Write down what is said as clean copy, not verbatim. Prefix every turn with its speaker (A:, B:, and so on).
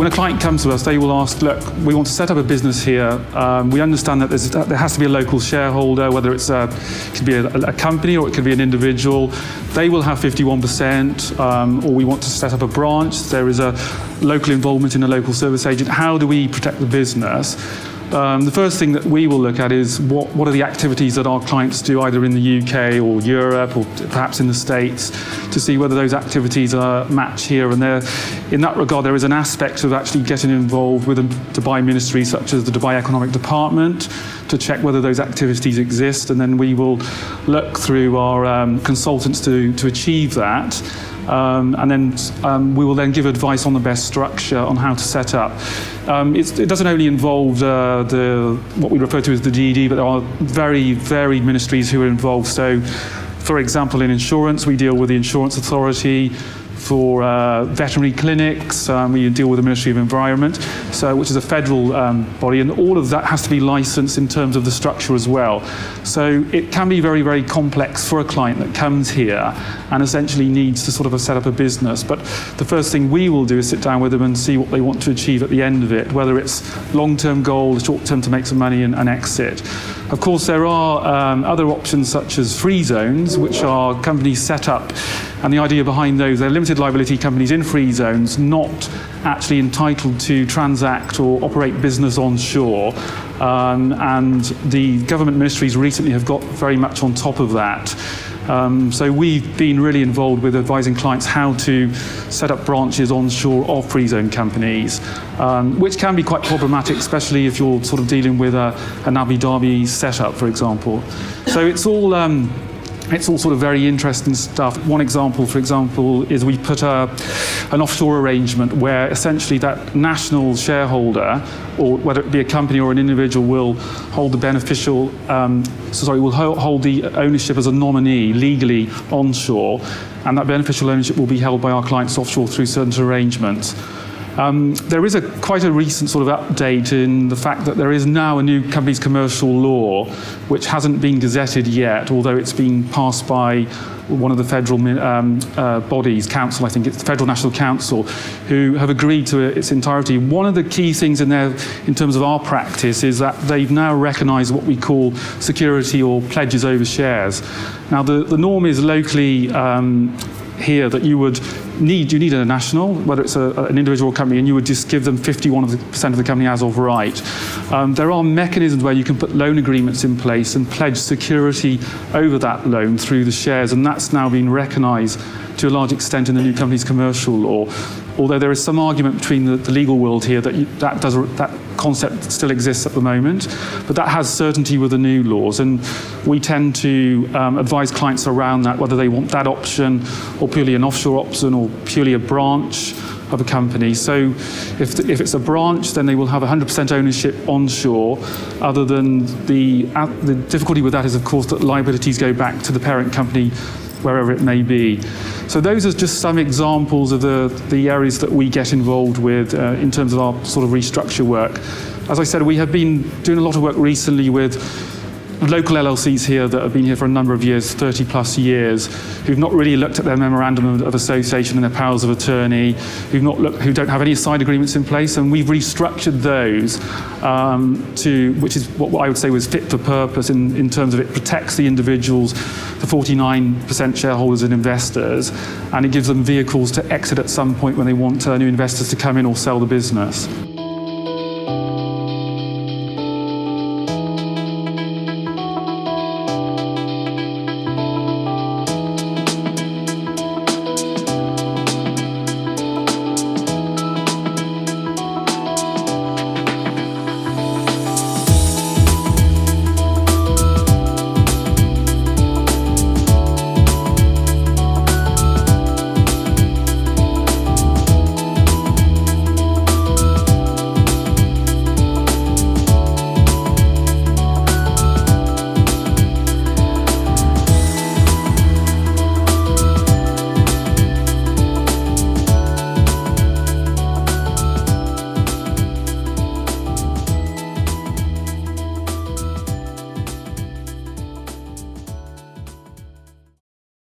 A: a client comes to us, they will ask, look, we want to set up a business here. We understand that there has to be a local shareholder, whether it could be a company or it could be an individual. They will have 51%, or we want to set up a branch. There is a local involvement in a local service agent. How do we protect the business? The first thing that we will look at is what are the activities that our clients do either in the UK or Europe or perhaps in the States, to see whether those activities are matched here. And in that regard, there is an aspect of actually getting involved with a Dubai ministry such as the Dubai Economic Department to check whether those activities exist, and then we will look through our consultants to achieve that. And then we will then give advice on the best structure on how to set up. It doesn't only involve what we refer to as the DD, but there are very varied ministries who are involved. So, for example, in insurance, we deal with the Insurance Authority. For veterinary clinics, we deal with the Ministry of Environment, which is a federal body, and all of that has to be licensed in terms of the structure as well. So it can be very, very complex for a client that comes here and essentially needs to sort of set up a business. But the first thing we will do is sit down with them and see what they want to achieve at the end of it, whether it's long-term goal, short-term to make some money and exit. Of course, there are other options such as free zones, which are companies set up, and the idea behind those, they're limited liability companies in free zones, not actually entitled to transact or operate business onshore. And the government ministries recently have got very much on top of that. So we've been really involved with advising clients how to set up branches onshore of free zone companies, which can be quite problematic, especially if you're sort of dealing with an Abu Dhabi setup, for example. So it's all sort of very interesting stuff. One example, for example, is we put an offshore arrangement where essentially that national shareholder, or whether it be a company or an individual, will hold hold the ownership as a nominee legally onshore, and that beneficial ownership will be held by our clients offshore through certain arrangements. There is quite a recent sort of update in the fact that there is now a new companies commercial law which hasn't been gazetted yet, although it's been passed by one of the federal bodies, council, I think it's the Federal National Council, who have agreed to its entirety. One of the key things in there, in terms of our practice, is that they've now recognised what we call security or pledges over shares. Now, the norm is locally here that you need a national, whether it's an individual company, and you would just give them 51% of the company as of right. There are mechanisms where you can put loan agreements in place and pledge security over that loan through the shares, and that's now been recognised to a large extent in the new companies commercial law. Although there is some argument between the legal world here that concept still exists at the moment, but that has certainty with the new laws, and we tend to advise clients around that, whether they want that option or purely an offshore option or purely a branch of a company. So if it's a branch, then they will have 100% ownership onshore, other than the difficulty with that is, of course, that liabilities go back to the parent company wherever it may be. So those are just some examples of the areas that we get involved with in terms of our sort of restructure work. As I said, we have been doing a lot of work recently with local LLCs here that have been here for a number of years, 30 plus years, who've not really looked at their memorandum of association and their powers of attorney, who don't have any side agreements in place, and we've restructured those which is what I would say was fit for purpose in terms of it protects the individuals, the 49% shareholders and investors, and it gives them vehicles to exit at some point when they want new investors to come in or sell the business.